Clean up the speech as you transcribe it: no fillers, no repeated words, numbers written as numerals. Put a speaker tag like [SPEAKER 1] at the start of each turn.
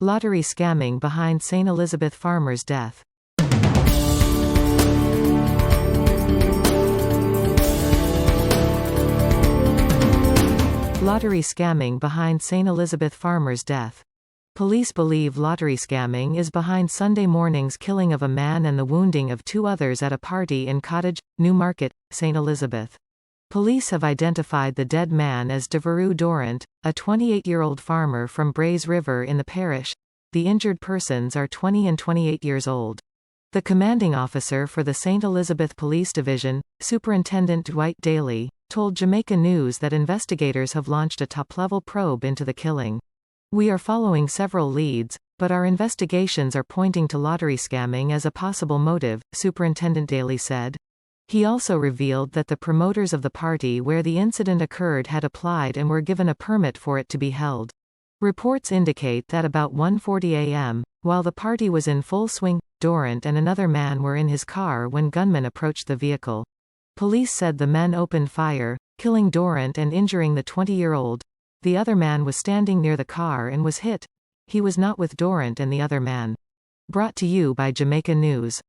[SPEAKER 1] Lottery scamming behind St. Elizabeth farmer's death. Lottery scamming behind St. Elizabeth farmer's death. Police believe lottery scamming is behind Sunday morning's killing of a man and the wounding of 2 others at a party in Cottage, Newmarket, St. Elizabeth. Police have identified the dead man as Devarrue Durrant, a 28-year-old farmer from Braes River in the parish. The injured persons are 20 and 28 years old. The commanding officer for the St. Elizabeth Police Division, Superintendent Dwight Daly, told Jamaica News that investigators have launched a top-level probe into the killing. "We are following several leads, but our investigations are pointing to lottery scamming as a possible motive," Superintendent Daly said. He also revealed that the promoters of the party where the incident occurred had applied and were given a permit for it to be held. Reports indicate that about 1:40 a.m., while the party was in full swing, Durrant and another man were in his car when gunmen approached the vehicle. Police said the men opened fire, killing Durrant and injuring the 20-year-old. The other man was standing near the car and was hit. He was not with Durrant and the other man. Brought to you by Jamaica News.